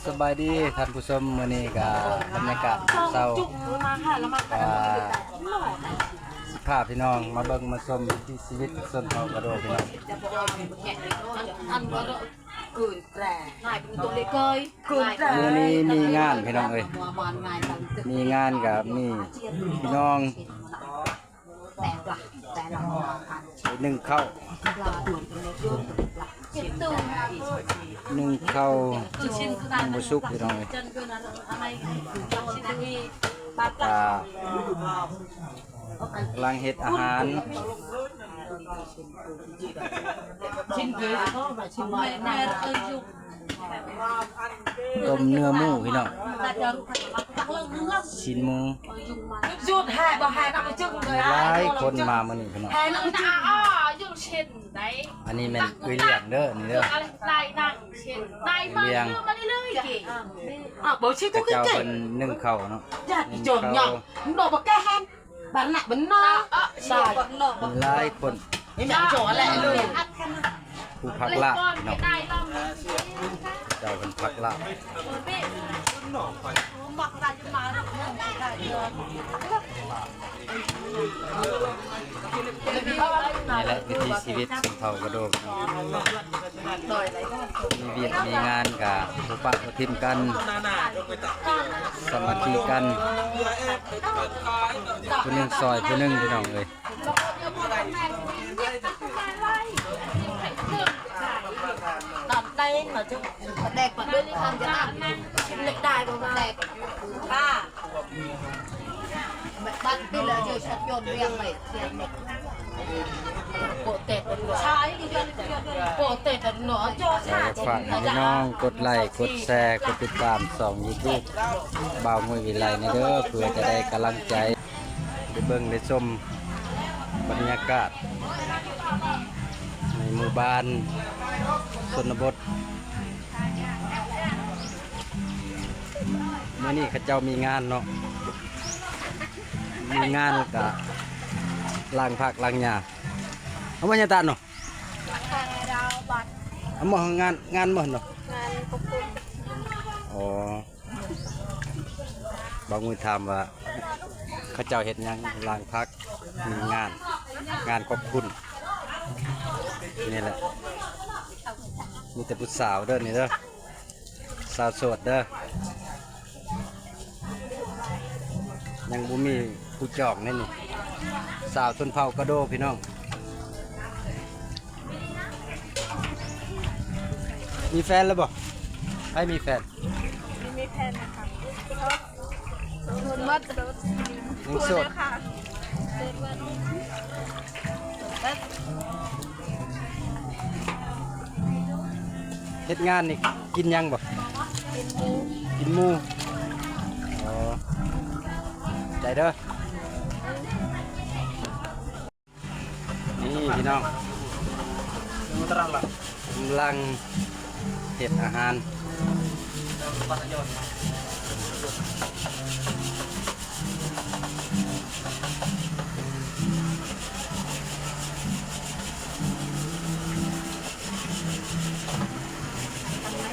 สบายดีท่านผู้ชมมื้อนี้ก็บรรยากาศเช้าสิพาพี่น้องมาเบิ่งมาชมวิถีชีวิตชนเผ่ากระโดดพี่น้องมื้อนี้มีงานพี่น้องเอ้ยมีงานกับมีพี่น้องนึ่งข้าวนึ่งข้าวหมูสุกพี่น้องเอ้ยล้างเฮ็ดอาหารต้มเนื้อหมูพี่น้องชิ้นหมูหลายคนมามื้อนี้พี่น้องอันนี้แม่นเอ้ยเลี้ยงเด้อนี่เด้อเลี้ยงเจ้าเป็นนึ่งข้าวเนาะนึ่งข้าวหลายคนผู้พักลาบเนาะเจ้าเป็นพักลาบนี่แหละวิถีชีวิตชนเผ่ากระโดดมีเวียดมีงานกับผู้ปะผู้ทิมกันสามัคคีกันผู้หนึ่งซอยผู้หนึ่งพี่น้องเลยđây mà chứ đẹp mà bên hàng cái nào lịch đài của đẹp ba bạn đi là chơi sạch dồn riêng mày cổ tết trái đi cổ tết nó cho ฝากให้พี่น้องกดไลค์กดแชร์กดติดตาม2 YouTube บ่าวมวยวิไลในเด้อเพื่อจะได้กำลังใจได้เบิ่งได้ชมบรรยากาศในหมู่บ้านชนบทมื้อนี้เขาเจ้ามีงานเนาะมีงานกับล้างผักล้างหญ้าเอามาเนี่ยตาเนาะเอามางานหมดเนาะอ๋อบางมือถามว่าเขาเจ้าเฮ็ดหยังล้างผักมีงานขอบคุณนี่แหละมีแต่ผู้สาวเด้อนี่เด้อสาวโสดเด้อยังบ่มีผู้จองนี่นี่สาวชนเผ่ากระโดพี่น้องมีแฟนแล้วบ่ให้มีแฟนมีแฟนนะคะวัดกระโดดยังโสดเฮ็ดงานนี่กินยังบ่กินหมูอ๋อใจเด้อนี่พี่น้องกำลังเฮ็ดอาหาร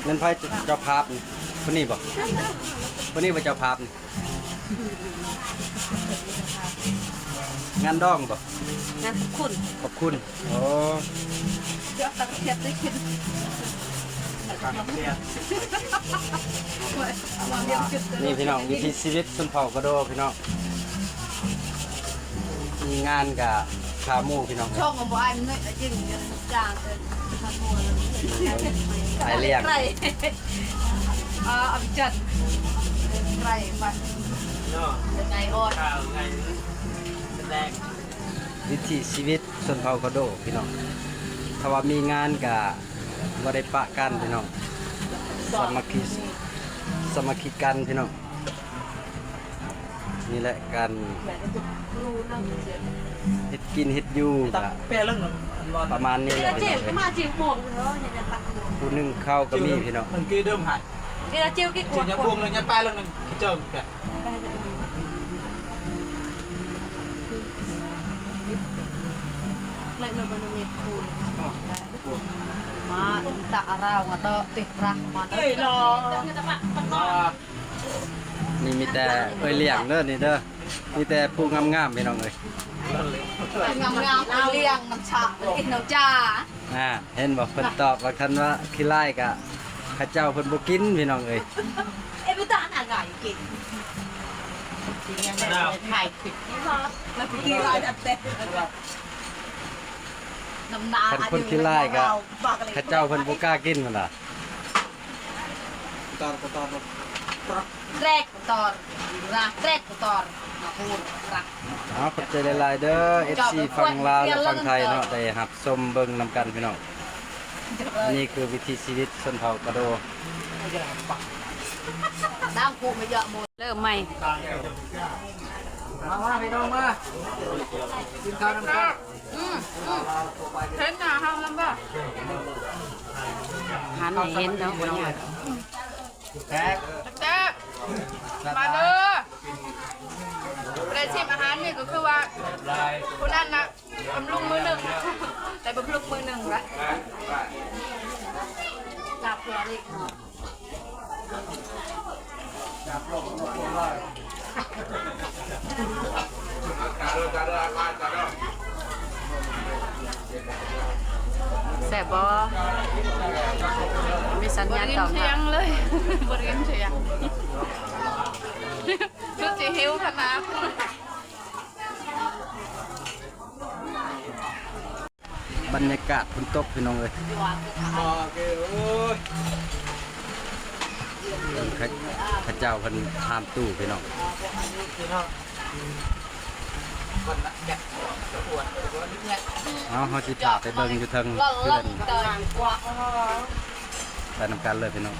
เงินไพ่เจ้าภาพนี่คนนี้บ่คนนี้เป็นเจ้าภาพนี่งานดองบ่งานขอบคุณโอ้เดี๋ยวตักเทียบได้กินนี่พี่น้องวิถีชีวิตชนเผ่ากระโดพี่น้องมีงานกับขาหมูพี่น้องช่องของบ่ไอ้มันเนี่ยจริงจางเลยทำมัวไอเลี้ยงเอาจัดไก่บัดไก่ออดวิถีชีวิตชนเผ่ากระโดพี่น้องถ้าว่ามีงานกับบ่ได้ปะกันพี่น้องสามัคคีกันพี่น้องนี่แหละการเฮ็ดกินเฮ็ดอยู่ประมาณนี้แหละพี่น้องผู้นึ่งข้าวก็มีพี่น้องมันคือเดิมหายเจียวกี่ขวดจะพวงเลยจะไปแล้วนึงเจิมแบบอะไรเราบรรลุคูณ มาตะเรางตะติดรักมัน เฮ้ยรอ นี่มีแต่เอ้ยเลี้ยงเด้อนี่เด้อมีแต่ผู้งามๆพี่น้องเอ้ย งามงามเลี้ยงน้ำชากินน้ำจ้า เห็นบอกเพิ่นตอบว่าคันว่าขี้ไล่กะข้าเจ้าเพิ่นบ่กินพี่น้องเอ้ย เอ้พี่ตาหน้าไงกินไข่ผิดที่ร้านแล้วพี่กินอะไรแบบเต็มน้ำนา คันคนขี้ไล่กะข้าเจ้าเพิ่นบ่กล้ากินมันล่ะ ตอน แรกตอนรักแรกตอนมาพูดรัก เอาขอบใจหลายๆเด้อ FC ฝั่งลาวและฝั่งไทยเนาะได้รับชมเบิ่งนำกันพี่น้องนี่คือวิถีชีวิตชนเผ่ากระโด น้ำคูไม่เยอะหมดเริ่มใหม่ มาพี่น้องมากินข้าวน้ำกัน เห็นหน้าห้ามลำบากหันเห็นเนาะ แตก แจ๊มาเด้อเรชิมอาหารนี่ก็คือว่าคนนั้นนะบำรุงมือหนึ่งแต่บำรุงมือหนึ่งละ จับตัวเล็ก แสบบ่มีสัญญาณตอบเสียงเลยบริเวณเสียงคือสิหิวขนาด บรรยากาศฝนตกพี่น้องเอ้ย โอเคโอ้ย ข้าเจ้าเพิ่นทามตู้พี่น้อง พี่น้องคนละแกะปวดนิดเนี่ย เอาเฮาสิพาไปเบิ่งอยู่เทิง ก็ เพื่ เล่ อน นเกินกว่า ไปนำกันเลยพี่น้อง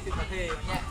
10 นาทีเนี่ย